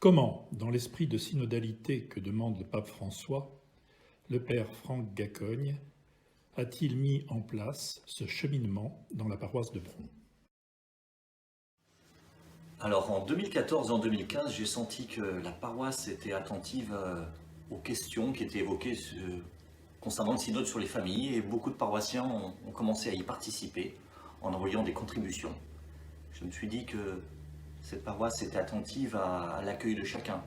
Comment, dans l'esprit de synodalité que demande le pape François, le père Franck Gacogne a-t-il mis en place ce cheminement dans la paroisse de Bron? Alors en 2014 et en 2015, j'ai senti que la paroisse était attentive aux questions qui étaient évoquées concernant le synode sur les familles, et beaucoup de paroissiens ont commencé à y participer en envoyant des contributions. Je me suis dit que cette paroisse était attentive à l'accueil de chacun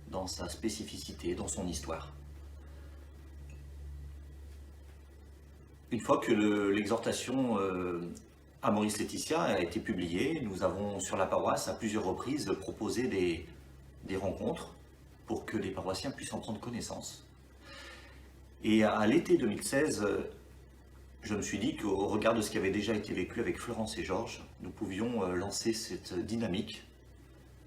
dans sa spécificité, dans son histoire. Une fois que l'exhortation Amoris Laetitia a été publiée, nous avons sur la paroisse à plusieurs reprises proposé des rencontres pour que les paroissiens puissent en prendre connaissance. Et à l'été 2016, je me suis dit qu'au regard de ce qui avait déjà été vécu avec Florence et Georges, nous pouvions lancer cette dynamique,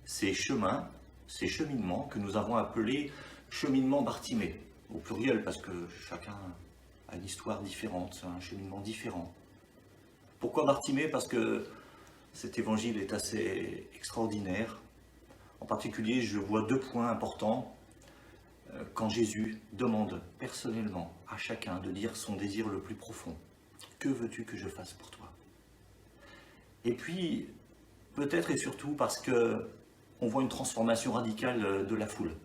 ces chemins, ces cheminements que nous avons appelés cheminement Bartimée, au pluriel parce que chacun a une histoire différente, un cheminement différent. Pourquoi Bartimée? Parce que cet évangile est assez extraordinaire. En particulier, je vois deux points importants. Quand Jésus demande personnellement à chacun de dire son désir le plus profond. Que veux-tu que je fasse pour toi? Et puis, peut-être et surtout parce qu'on voit une transformation radicale de la foule.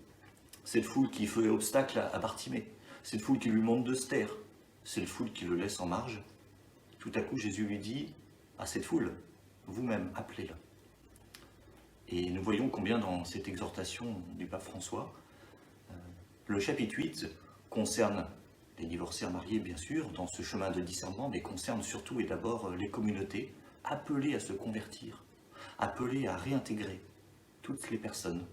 Cette foule qui fait obstacle à Bartimée. Cette foule qui lui demande de se taire. Cette foule qui le laisse en marge. Tout à coup, Jésus lui dit à cette foule, vous-même, appelez-le. Et nous voyons combien dans cette exhortation du pape François, le chapitre 8 concerne les divorcés mariés, bien sûr, dans ce chemin de discernement, mais concerne surtout et d'abord les communautés appelées à se convertir, appelées à réintégrer toutes les personnes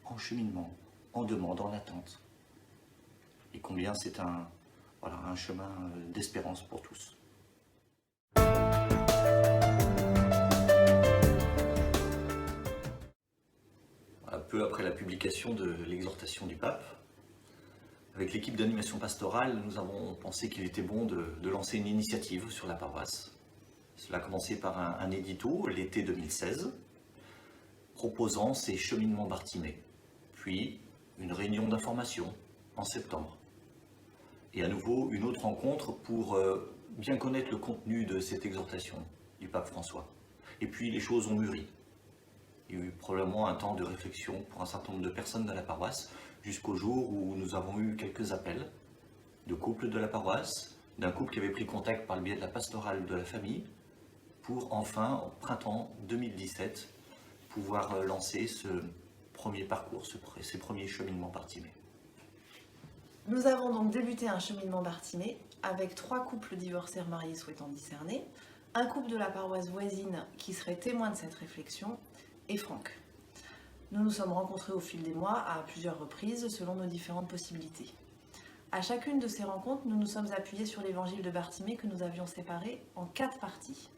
en cheminement, en demande, en attente. Et combien c'est un chemin d'espérance pour tous. Peu après la publication de l'exhortation du pape, avec l'équipe d'animation pastorale, nous avons pensé qu'il était bon de lancer une initiative sur la paroisse. Cela a commencé par un édito l'été 2016, proposant ces cheminements Bartimée, puis une réunion d'information en septembre. Et à nouveau, une autre rencontre pour bien connaître le contenu de cette exhortation du pape François. Et puis les choses ont mûri. Il y a eu probablement un temps de réflexion pour un certain nombre de personnes de la paroisse, jusqu'au jour où nous avons eu quelques appels de couples de la paroisse, d'un couple qui avait pris contact par le biais de la pastorale de la famille, pour enfin, au printemps 2017, pouvoir lancer ce premier parcours, ces premiers cheminements Bartimée. Nous avons donc débuté un cheminement Bartimée avec 3 couples divorcés mariés souhaitant discerner, un couple de la paroisse voisine qui serait témoin de cette réflexion, et Franck. Nous nous sommes rencontrés au fil des mois à plusieurs reprises selon nos différentes possibilités. À chacune de ces rencontres, nous nous sommes appuyés sur l'évangile de Bartimée que nous avions séparé en 4 parties.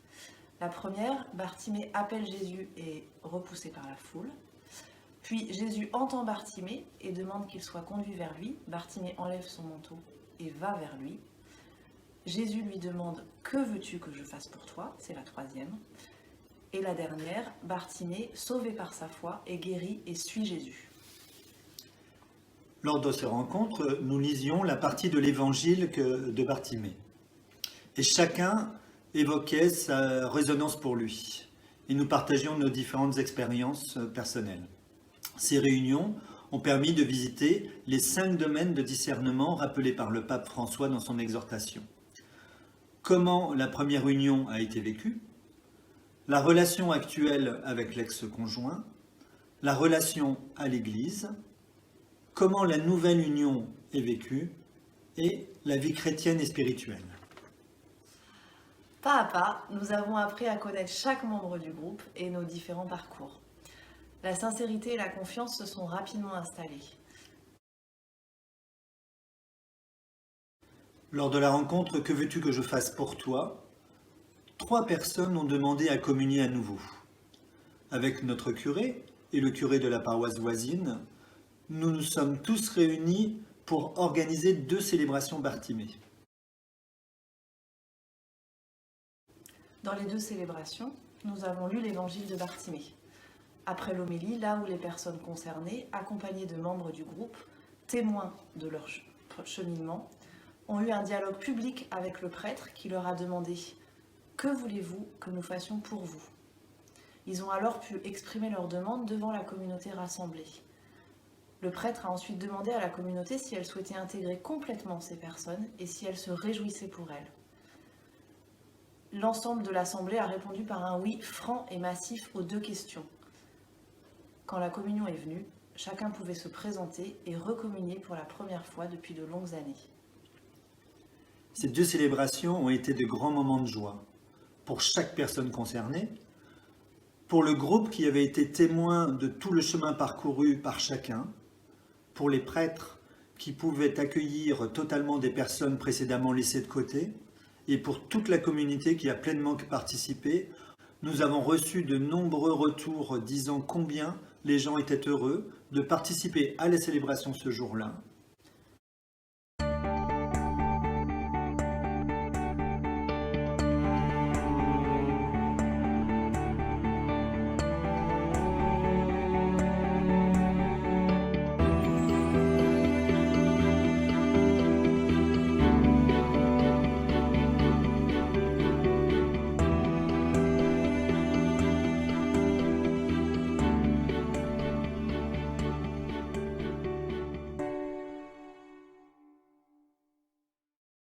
La première, Bartimée appelle Jésus et est repoussé par la foule. Puis Jésus entend Bartimée et demande qu'il soit conduit vers lui. Bartimée enlève son manteau et va vers lui. Jésus lui demande « Que veux-tu que je fasse pour toi ?» C'est la troisième. Et la dernière, Bartimée, sauvé par sa foi, est guéri et suit Jésus. Lors de ces rencontres, nous lisions la partie de l'évangile de Bartimée. Et chacun évoquait sa résonance pour lui. Et nous partagions nos différentes expériences personnelles. Ces réunions ont permis de visiter les 5 domaines de discernement rappelés par le pape François dans son exhortation. Comment la première union a été vécue, la relation actuelle avec l'ex-conjoint, la relation à l'Église, comment la nouvelle union est vécue et la vie chrétienne et spirituelle. Pas à pas, nous avons appris à connaître chaque membre du groupe et nos différents parcours. La sincérité et la confiance se sont rapidement installées. Lors de la rencontre « Que veux-tu que je fasse pour toi ?» 3 personnes ont demandé à communier à nouveau. Avec notre curé et le curé de la paroisse voisine, nous nous sommes tous réunis pour organiser 2 célébrations Bartimée. Dans les 2 célébrations, nous avons lu l'évangile de Bartimée. Après l'homélie, là où les personnes concernées, accompagnées de membres du groupe, témoins de leur cheminement, ont eu un dialogue public avec le prêtre qui leur a demandé « Que voulez-vous que nous fassions pour vous ?» Ils ont alors pu exprimer leurs demandes devant la communauté rassemblée. Le prêtre a ensuite demandé à la communauté si elle souhaitait intégrer complètement ces personnes et si elle se réjouissait pour elles. L'ensemble de l'assemblée a répondu par un oui franc et massif aux 2 questions. Quand la communion est venue, chacun pouvait se présenter et recommunier pour la première fois depuis de longues années. Ces 2 célébrations ont été de grands moments de joie pour chaque personne concernée, pour le groupe qui avait été témoin de tout le chemin parcouru par chacun, pour les prêtres qui pouvaient accueillir totalement des personnes précédemment laissées de côté, et pour toute la communauté qui a pleinement participé. Nous avons reçu de nombreux retours disant combien les gens étaient heureux de participer à la célébration ce jour-là